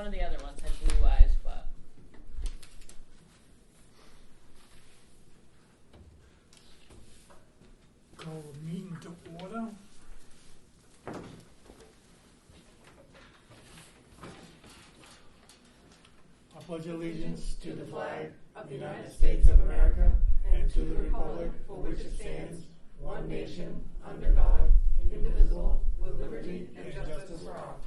one of the other ones had blue eyes, but Call the meeting to order. I pledge allegiance to the flag of the United States of America and to the republic for which it stands, one nation, under God, indivisible, with liberty and justice for all.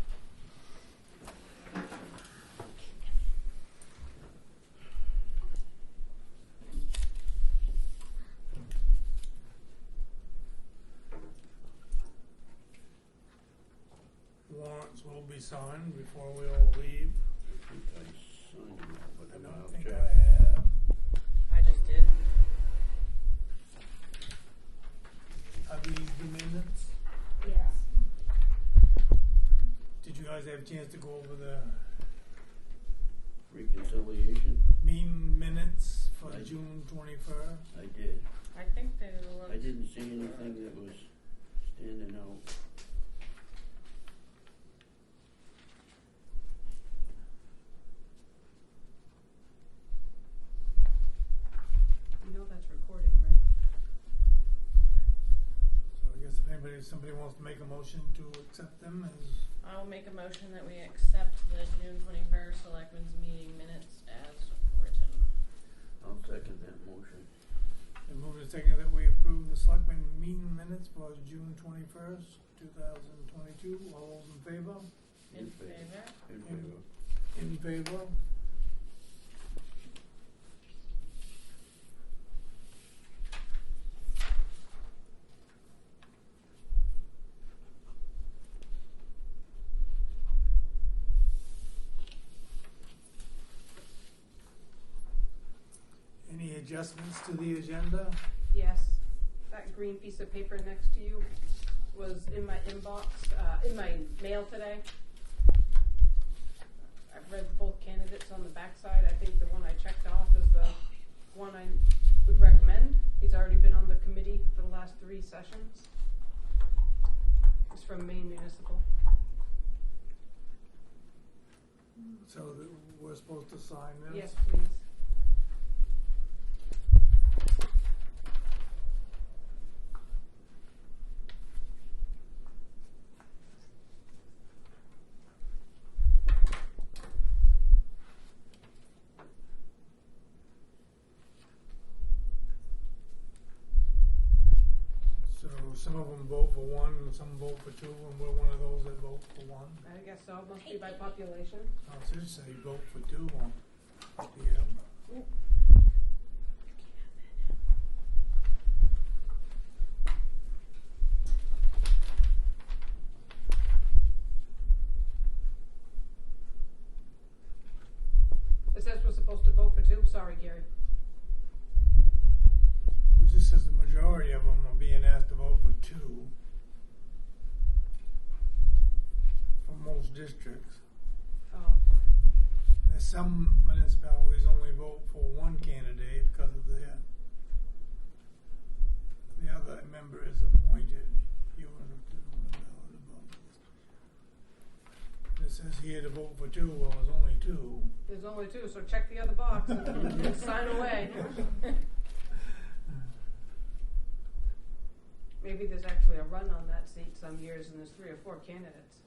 Warrants will be signed before we all leave. I think I signed them all, but I then don't I'll think check. I have. I just did. Are these the minutes? Yes. Did you guys have a chance to go over the Reconciliation, meeting minutes for I- June 21st? I did. I think they looked. I didn't see anything that was standing out. You know that's recording, right? So I guess if somebody wants to make a motion to accept them as I'll make a motion that we accept the June 21st Selectmen's meeting minutes as written. I'll second that motion. and move to second that we approve the selectmen meeting minutes for June 21st, 2022. All those in favor? In favor? In favor. In favor? Any adjustments to the agenda? Yes. That green piece of paper next to you was in my inbox, in my mail today. I've read both candidates on the backside. I think the one I checked off is the one I would recommend. He's already been on the committee for the last 3 sessions. It's from Maine Municipal. So that we're supposed to sign this? Yes, please. So some of them vote for one, and some vote for two, and we're one of those that vote for one. I guess so. Must be by population. Oh, it should say vote for two on here. It says we're supposed to vote for 2. Sorry, Gary. It just says the majority of them are being asked to vote for two for most districts. Oh. There's some municipalities only vote for one candidate because of the other member is appointed. You want to do the ballot vote. It says here to vote for two. Well, there's only two. There's only 2, so check the other box and sign away. Maybe there's actually a run on that seat some years and there's 3 or 4 candidates.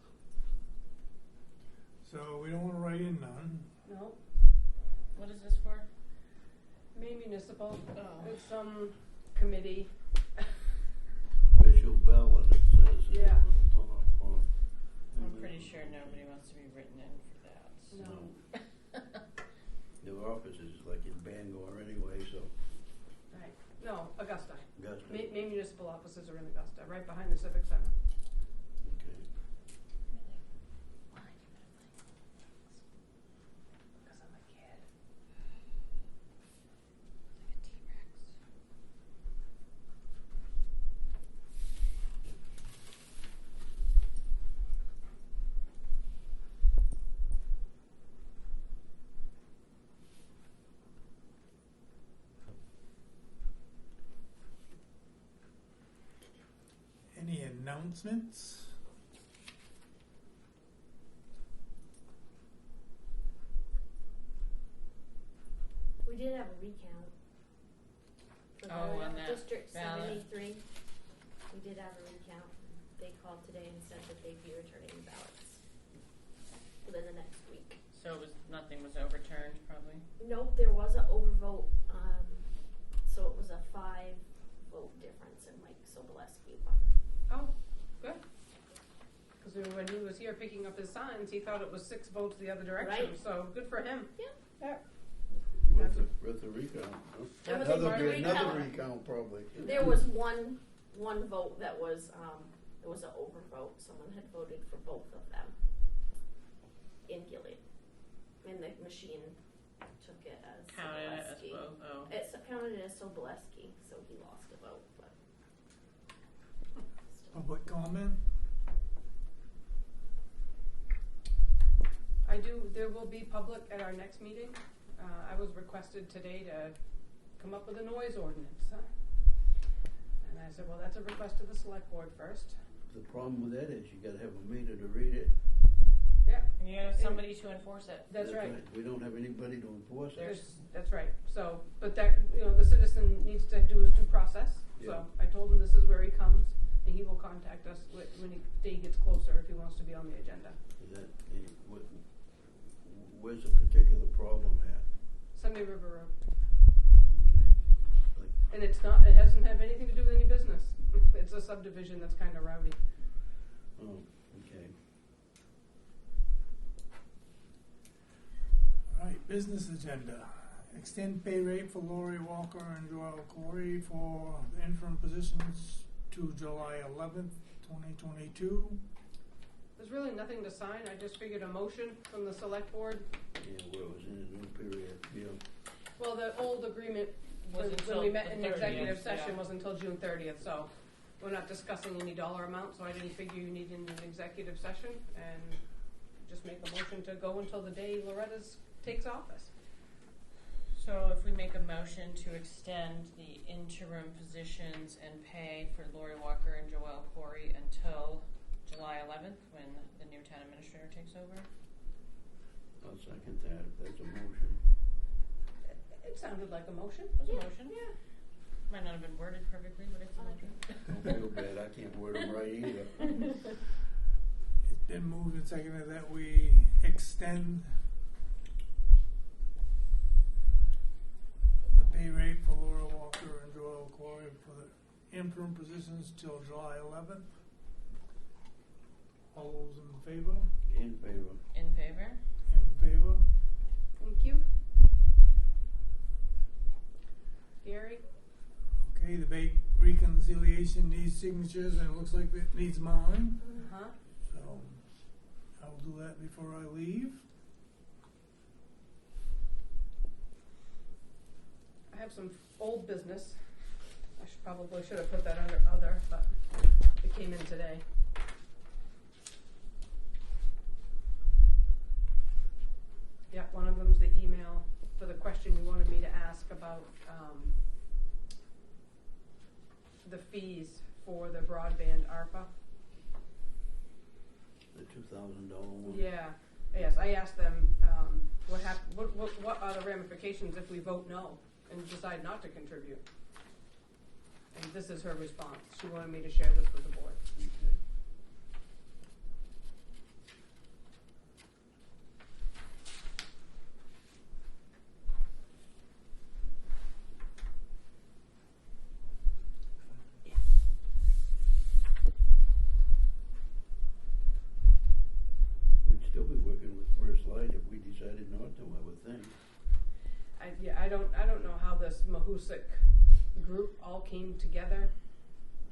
So we don't want to write in none. No, What is this for? Maine Municipal. Oh. It's some committee. Official ballot, it says. Yeah. On the top. I'm pretty sure nobody wants to be written in for that. So. No. Their office is like in Bangor anyway, so Right. No, Augusta. Augusta. Maine Municipal offices are in Augusta, right behind the Civic Center. Okay. Because I'm a kid. Like a T-Rex. Any announcements? did have a recount. For Oh, on that District ballot. 73. We did have a recount. They called today and said that they'd be returning ballots within the next week. So nothing was overturned, probably? Nope, there was an overvote, so it was a 5-vote difference and Mike Soboleski won. Oh, good. Because when he was here picking up his signs, he thought it was 6 votes the other direction. Right. So good for him. Yeah. With the recount, huh? There was Another a another recount. recount probably. There was one vote that was, it was an overvote. Someone had voted for both of them in Gilead. And the machine took it as Counted it as Soboleski. both, oh. It's counted as Soboleski, so he lost a vote, but still. Public comment? There will be public at our next meeting. I was requested today to come up with a noise ordinance. And I said, well, that's a request to the select board first. The problem with that is you gotta have a meter to read it. Yeah, And you have somebody to enforce it. that's right. We don't have anybody to enforce it. That's right. So, but that, the citizen needs to do his due process. Yeah. So I told him this is where he comes, and he will contact us when the day gets closer if he wants to be on the agenda. Where's the particular problem at? Sunday River Road. Okay. And it hasn't have anything to do with any business. It's a subdivision that's kind of rowdy. Oh, okay. All right, business agenda. Extend pay rate for Lori Walker and Joel Corey for the interim positions to July 11th, 2022. There's really nothing to sign. I just figured a motion from the select board. Yeah, well, it was in a new period, yeah. Well, the old agreement Was when until we met the in 30th, executive session yeah. was until June 30th, so we're not discussing any dollar amount, so I didn't figure you needed an executive session, and just make a motion to go until the day Loretta's takes office. So if we make a motion to extend the interim positions and pay for Lori Walker and Joelle Corey until July 11th, when the new town administrator takes over? I'll second that, if that's a motion. It sounded like a motion. It was a motion? Yeah. Might not have been worded perfectly, but it's a motion. Don't feel bad, I can't word them right either. It's been moved and seconded that we extend the pay rate for Laura Walker and Joel Corey for the interim positions till July 11th. All those in favor? In favor. In favor? In favor? Thank you. Gary? Okay, the bank reconciliation needs signatures and it looks like it needs mine. Uh-huh. So I'll do that before I leave. I have some old business. I probably should have put that under other, but it came in today. Yeah, one of them's the email for the question you wanted me to ask about the fees for the broadband ARPA. The $2,000 one? Yeah. Yes, I asked them what are the ramifications if we vote no and decide not to contribute. And this is her response. She wanted me to share this with the board. Okay. We'd still be working with First Light if we decided not to, I would think. I don't know how this Mahusik group all came together.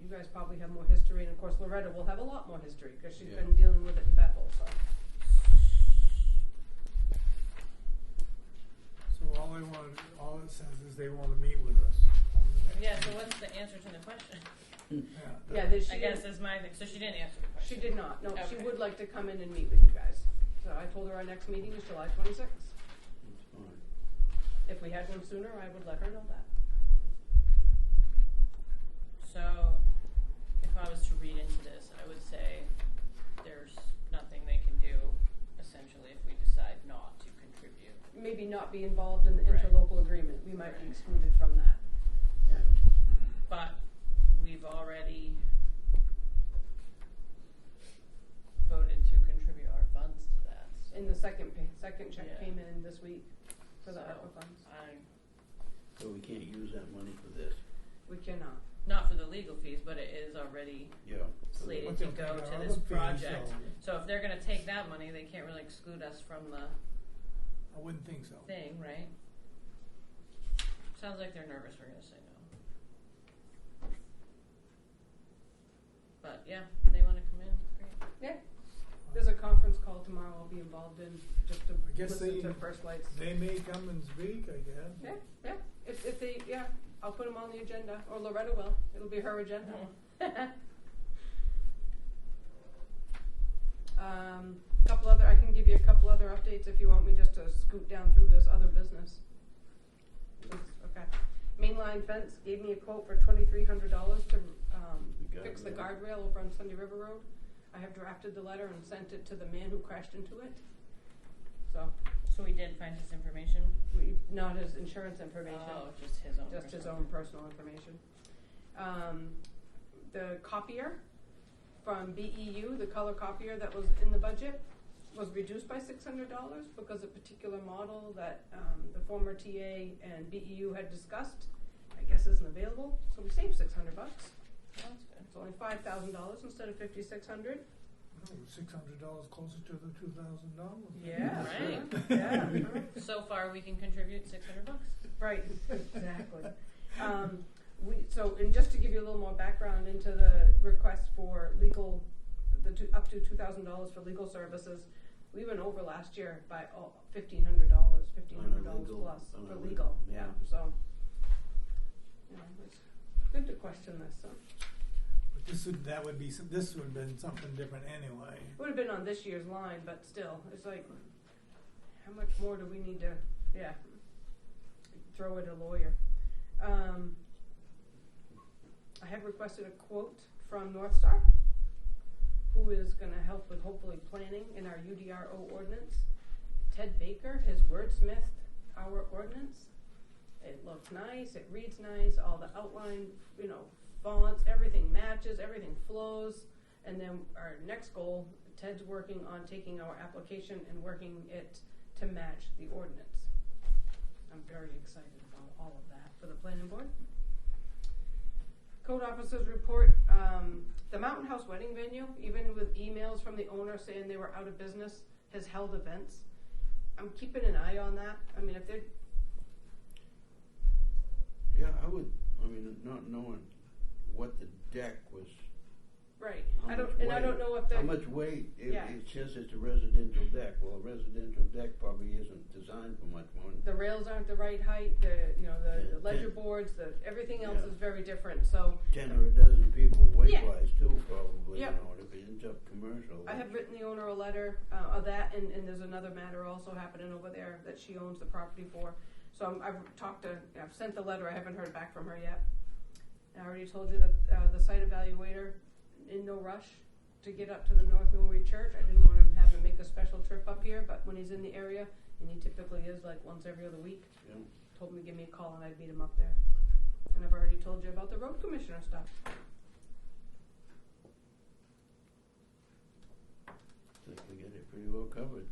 You guys probably have more history, and of course Loretta will have a lot more history because she's Yeah. been dealing with it in Bethel. So all it says is they want to meet with us. On the next Yeah, so meeting. what's the answer to the question? Yeah, I guess is my thing. So she didn't answer the question. She did not. No, she Okay. would like to come in and meet with you guys. So I told her our next meeting is July 26th. That's fine. If we had one sooner, I would let her know that. So if I was to read into this, I would say there's nothing they can do, essentially, if we decide not to contribute. Maybe not be involved in the Right. interlocal agreement, we might be excluded from that. But we've already voted to contribute our funds to that. So And the second check Yeah. came in this week for the So, ARPA funds. So we can't use that money for this. We cannot. Not for the legal fees, but it is already Yeah. slated But to they'll go take to our this other fees, project. So if they're gonna take that money, they can't really exclude us from the I wouldn't think so. thing, right? Sounds like they're nervous we're gonna say no. But yeah, they wanna come in, great. Yeah. There's a conference call tomorrow I'll be involved in just to I guess listen they- to First Lights. They may come and speak, I guess. Yeah, yeah. If they, yeah, I'll put them on the agenda, or Loretta will. It'll be her agenda. I can give you a couple other updates if you want me just to scoot down through this other business. Okay. Mainline Fence gave me a quote for $2,300 to fix the guardrail over on Sunday River Road. I have drafted the letter and sent it to the man who crashed into it. So, So we did find his information? not his insurance information. Oh, just his own. Just his personal. own personal information. The copier from BEU, the color copier that was in the budget, was reduced by $600 because a particular model that the former TA and BEU had discussed, I guess, isn't available. So we saved $600. Oh, that's good. It's only $5,000 instead of $5,600. $600 closer to the $2,000. Yeah. Right. Yeah. So far, we can contribute $600. Right, exactly. And just to give you a little more background into the request for legal, up to $2,000 for legal services, we went over last year by $1,500 plus for legal. Yeah, so it's good to question this. So. But this would have been something different anyway. It would have been on this year's line, but still, it's like, how much more do we need to, throw at a lawyer? I have requested a quote from North Star, who is going to help with hopefully planning in our UDRO ordinance. Ted Baker has wordsmithed our ordinance. It looks nice, it reads nice, all the outline, fonts, everything matches, everything flows. And then our next goal, Ted's working on taking our application and working it to match the ordinance. I'm very excited about all of that for the planning board. Code officers report, the Mountain House wedding venue, even with emails from the owner saying they were out of business, has held events. I'm keeping an eye on that. I mean, if they're... Yeah, not knowing what the deck was. Right. I don't know if they're... How much weight? It Yeah. says it's a residential deck. Well, a residential deck probably isn't designed for much more. The rails aren't the right height, the ledger boards, everything else is very different, so... 10 or a dozen people weight-wise too, probably, Yep. if it ends up commercial. I have written the owner a letter of that, and there's another matter also happening over there that she owns the property for. So I've sent the letter, I haven't heard back from her yet. I already told you that the site evaluator, in no rush to get up to the North Newry Church. I didn't want to have him make a special trip up here, but when he's in the area, and he typically is like once every other week, told him to give me a call and I'd meet him up there. And I've already told you about the road commissioner stuff. I think we get it pretty well covered.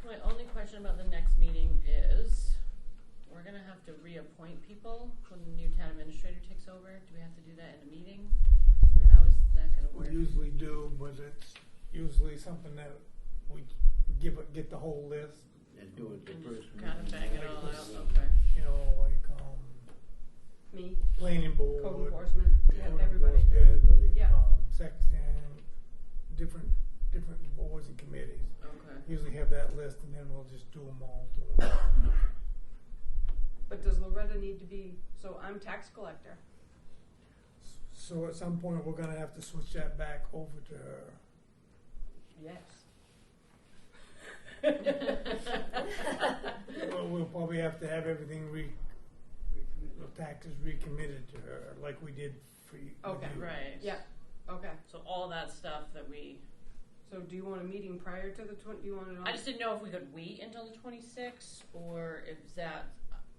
My only question about the next meeting is, we're gonna have to reappoint people when the new town administrator takes over. Do we have to do that in a meeting? How is that gonna We work? usually do, but it's usually something that we get the whole list. And do it the And first just kind of meeting. bang it all out, okay. Like Me, planning board, code enforcement, Yeah, everybody. Everybody. Yeah. sexton, different boards and committees. Okay. Usually have that list, and then we'll just do them all. But does Loretta need to be, so I'm tax collector. So at some point, we're going to have to switch that back over to her. Yes. Well, we'll probably have to have everything the taxes recommitted to her, like we did for you. Okay. Right. Yeah, okay. So all that stuff that we, So do you want a meeting prior to the do you want it on? I just didn't know if we could wait until the 26th, or if that,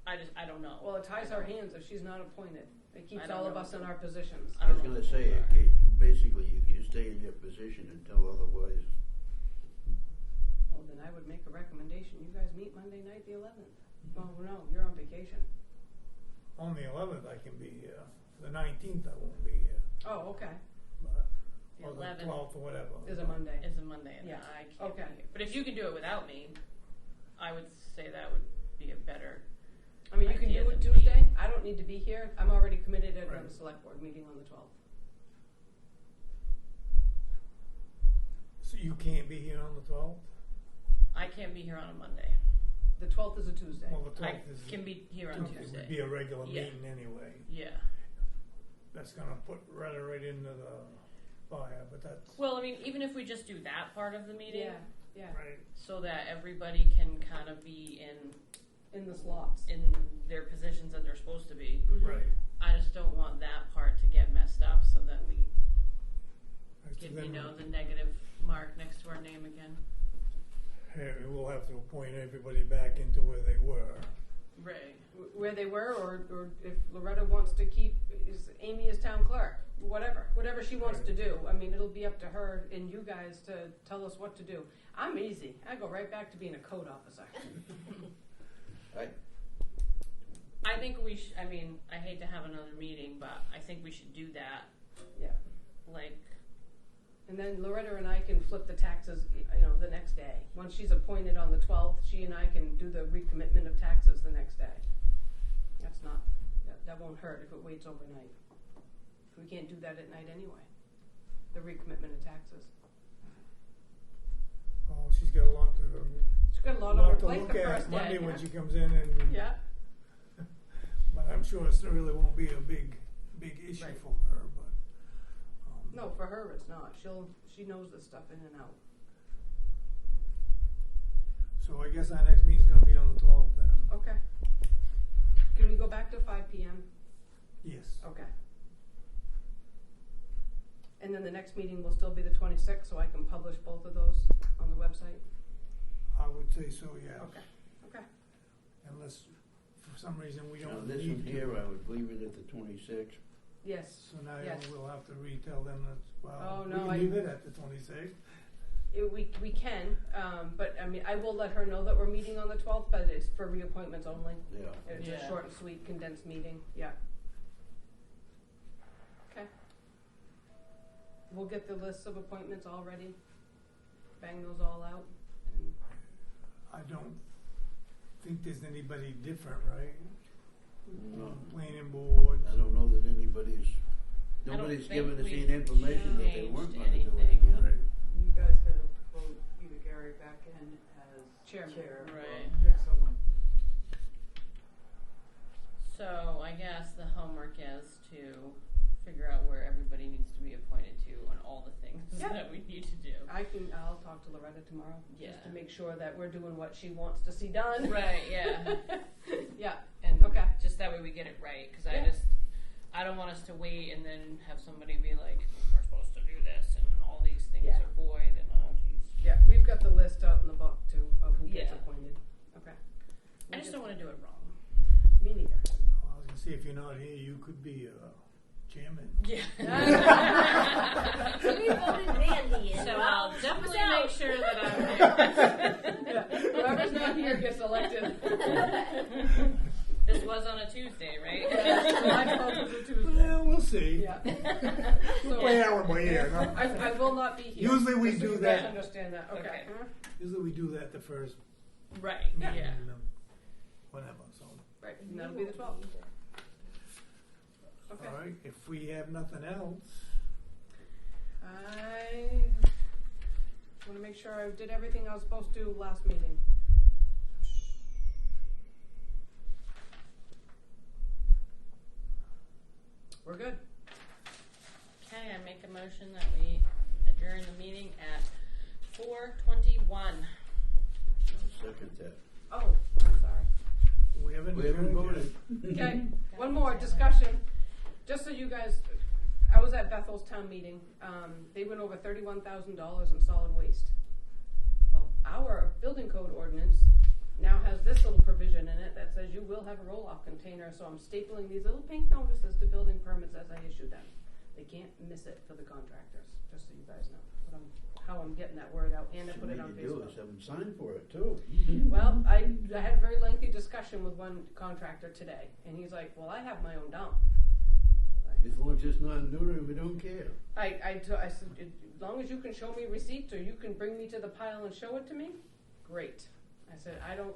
I don't know. Well, it ties our hands if she's not appointed. It keeps I don't all of know. us in our positions. I I was don't know gonna say, what okay, basically, you stay in your position until otherwise. Well, then I would make a recommendation. You guys meet Monday night, the 11th. Well, no, you're on vacation. On the 11th, I can be here. The 19th, I won't be here. Oh, okay. But, The or the 11th 12th or whatever. Is a Monday. It's a Monday, and Yeah. I can't Okay. be here. But if you can do it without me, I would say that would be a better. I mean, you can idea do it than Tuesday. me. I don't need to be here. I'm already committed at Right. the select board meeting on the 12th. So you can't be here on the 12th? I can't be here on a Monday. The 12th is a Tuesday. Well, the I 12th is can be here on Tuesday. It would be Tuesday. a regular Yeah. meeting anyway. Yeah. That's gonna put rudder right into the fire, but that's Well, I mean, even if we just do that part of the meeting, Yeah, yeah. right. so that everybody can kind of be In the slots. in their positions that they're supposed to be. Mhm. Right. I just don't want that part to get messed up, so that we Right, so give then the negative mark next to our name again. hey, we'll have to appoint everybody back into where they were. Right. Where they were, or if Loretta wants to keep Amy as town clerk, whatever she wants Right. to do. I mean, it'll be up to her and you guys to tell us what to do. I'm easy. I go right back to being a code officer. I think we should, I mean, I hate to have another meeting, but I think we should do that. Yeah. Like, And then Loretta and I can flip the taxes, the next day. Once she's appointed on the 12th, she and I can do the recommitment of taxes the next day. That won't hurt if it waits overnight. We can't do that at night anyway. The recommitment of taxes. Oh, she's got a lot to She's got a lot on her plate look the at first Monday day. when she comes in, and Yeah. but I'm sure it really won't be a big issue Right. for her. But No, for her it's not. She knows this stuff in and out. so I guess our next meeting's gonna be on the 12th then. Okay. Can we go back to 5 p.m.? Yes. Okay. And then the next meeting will still be the 26th, so I can publish both of those on the website? I would say so. Yes. Okay. Unless for some reason we Now, don't this need one to. here, I would leave it at the 26th. Yes. So now Yes. we'll have to retell them that, well, Oh, no, we can leave it at the 26th. We can, but I mean, I will let her know that we're meeting on the 12th, but it's for reappointments only. Yeah. It's a Yeah. short and sweet condensed meeting, yeah. Okay. We'll get the lists of appointments all ready, bang those all out, and I don't think there's anybody different, right? No. Planning board. I don't know that nobody's think given us we've any information that they weren't changed gonna do it anything. again. Right. You guys gotta vote either Gary back in as Chairman. chair or Right. pick someone. so I guess the homework is to figure out where everybody needs to be appointed to on all the things Yeah. that we need to do. I'll talk to Loretta tomorrow, just to Yeah. make sure that we're doing what she wants to see done. Right, yeah. Yeah, And Okay. just that way we get it right, because Yeah. I don't want us to wait and then have somebody be like, we're supposed to do this, and all these things Yeah. are void, and oh geez. yeah, we've got the list out in the book too, of who gets Yeah. appointed. Okay. I just don't want to do it wrong. Me neither. I was gonna see if you're not here, you could be chairman. Yeah. So we voted Mandy in. So Well, I'll she definitely was out. make sure that I'm here. Yeah, whoever's not here gets elected. This was on a Tuesday, right? July 12th is a Tuesday. Well, we'll see. Yeah. We'll play our way here. No? I will not be here. Usually we just so do you guys that. understand that. Okay. Okay. Usually we do that the first Right, meeting, yeah. whatever. So, Right, and that'll be the 12th. Okay. all right. If we have nothing else, I want to make sure I did everything I was supposed to do last meeting. We're good. Okay, I make a motion that we adjourn the meeting at 4:21. I'll second that. Oh, I'm sorry. We haven't voted. Okay, one more discussion, just so you guys, I was at Bethel's town meeting, they went over $31,000 in solid waste. Well, our building code ordinance now has this little provision in it that says you will have a roll-off container, so I'm stapling these little pink notices to building permits as I issue them. They can't miss it for the contractors, just so you guys know how I'm getting that word out, and I put it on What you do Facebook. is have them sign for it too. Well, I had a very lengthy discussion with one contractor today, and he's like, well, I have my own dump. As long as it's not in Newry, we don't care. I said, as long as you can show me receipts, or you can bring me to the pile and show it to me, great. I said, I don't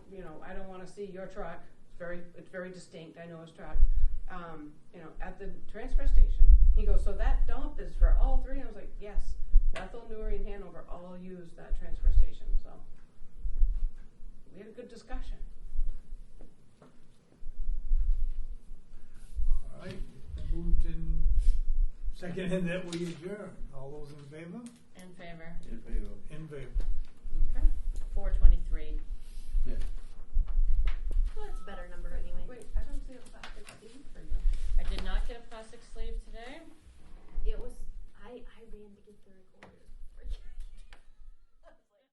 want to see your truck. It's very distinct. I know his truck. At the transfer station. He goes, so that dump is for all three? I was like, yes. Bethel, Newry, and Hanover all use that transfer station. So we had a good discussion. All right, moved in second and that we adjourn. All those in favor? In favor. In favor. In favor. Okay. 423. Yeah. Well, that's a better number anyway. Wait, I don't see a plastic sleeve for you. I did not get a plastic sleeve today. It was, I ran to get the recorders.